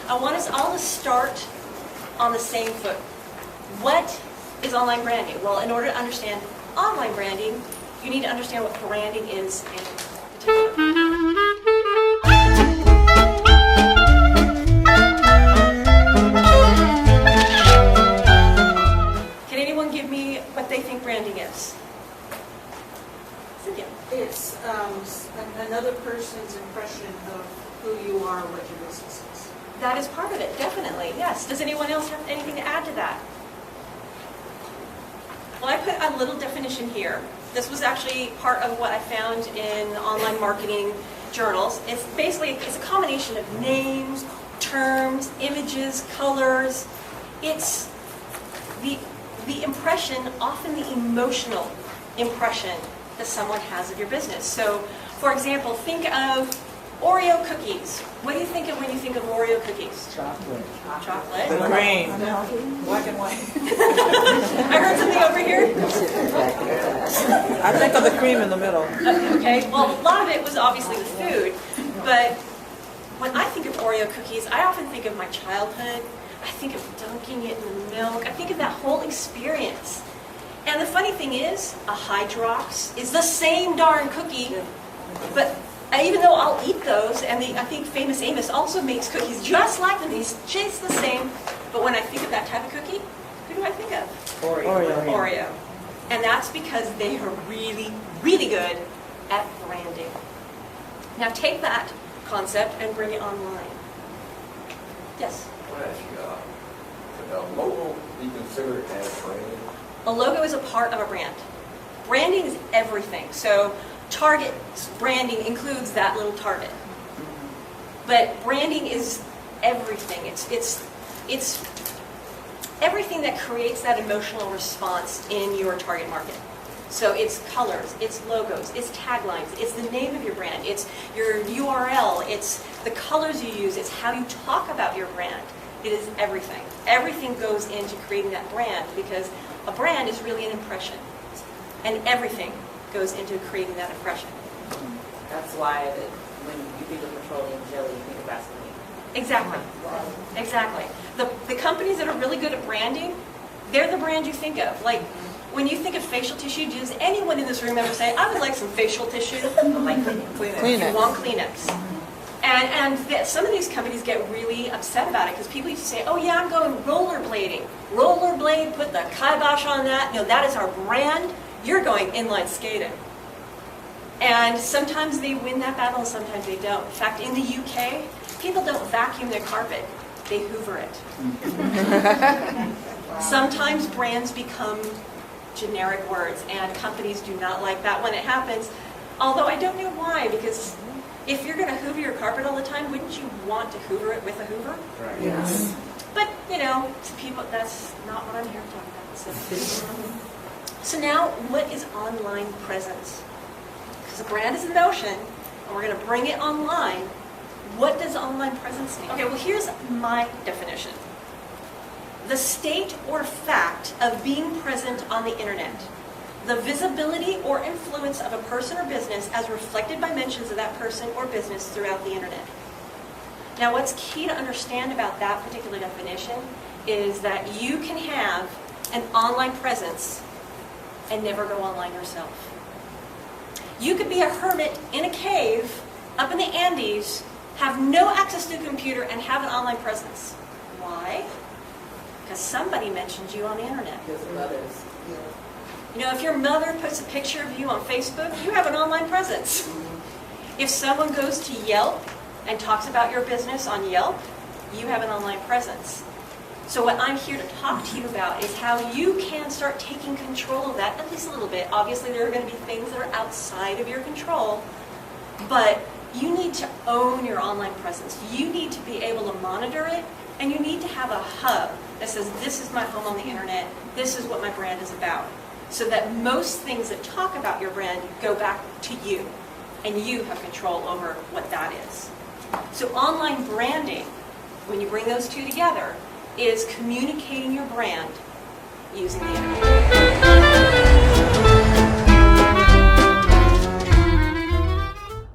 I want us all to start on the same foot. What is online branding? Well, in order to understand online branding, you need to understand what branding is in particular. Can anyone give me what they think branding is? Cynthia. It's another person's impression of who you are, what your business is. That is part of it, definitely, yes. Does anyone else have anything to add to that? Well, I put a little definition here. This was actually part of what I found in online marketing journals. It's basically, it's a combination of names, terms, images, colors. It's the impression, often the emotional impression that someone has of your business. So, for example, think of Oreo cookies. What do you think of when you think of Oreo cookies? Chocolate. Chocolate. The cream. Black and white. I heard something over here. I think of the cream in the middle. Okay, well, a lot of it was obviously the food, but when I think of Oreo cookies, I often think of my childhood. I think of dunking it in the milk. I think of that whole experience. And the funny thing is, a Hydrox is the same darn cookie, but even though I'll eat those, and I think Famous Amos also makes cookies just like them, he's just the same, but when I think of that type of cookie, who do I think of? Oreo. And that's because they are really, really good at branding. Now take that concept and bring it online. Yes? I want to ask you, could a logo be considered as branding? A logo is a part of a brand. Branding is everything. So Target's branding includes that little target. But branding is everything. It's everything that creates that emotional response in your target market. So it's colors, it's logos, it's taglines, it's the name of your brand, it's your URL, it's the colors you use, it's how you talk about your brand. It is everything. Everything goes into creating that brand because a brand is really an impression. And everything goes into creating that impression. That's why when you think of petroleum jelly, you think of Vaseline. Exactly. Exactly. The companies that are really good at branding, they're the brand you think of. Like, when you think of facial tissue, does anyone in this room ever say, I would like some facial tissue? Like Kleenex. You want Kleenex. And some of these companies get really upset about it because people used to say, oh yeah, I'm going rollerblading. Rollerblade, put the kibosh on that. That is our brand. You're going inline skating. And sometimes they win that battle and sometimes they don't. In fact, in the UK, people don't vacuum their carpet. They hoover it. Sometimes brands become generic words and companies do not like that when it happens. Although I don't know why, because if you're going to hoover your carpet all the time, wouldn't you want to hoover it with a hoover? Right. Yes. But, to people, that's not what I'm here to talk about. So now, what is online presence? Because a brand is in motion, and we're going to bring it online. What does online presence mean? Okay, well, here's my definition. The state or fact of being present on the internet. The visibility or influence of a person or business as reflected by mentions of that person or business throughout the internet. Now, what's key to understand about that particular definition is that you can have an online presence and never go online yourself. You could be a hermit in a cave up in the Andes, have no access to a computer, and have an online presence. Why? Because somebody mentioned you on the internet. Because of others. If your mother puts a picture of you on Facebook, you have an online presence. If someone goes to Yelp and talks about your business on Yelp, you have an online presence. So what I'm here to talk to you about is how you can start taking control of that, at least a little bit. Obviously, there are going to be things that are outside of your control, but you need to own your online presence. You need to be able to monitor it, and you need to have a hub that says, this is my home on the internet, this is what my brand is about. So that most things that talk about your brand go back to you, and you have control over what that is. So online branding, when you bring those two together, is communicating your brand using the internet.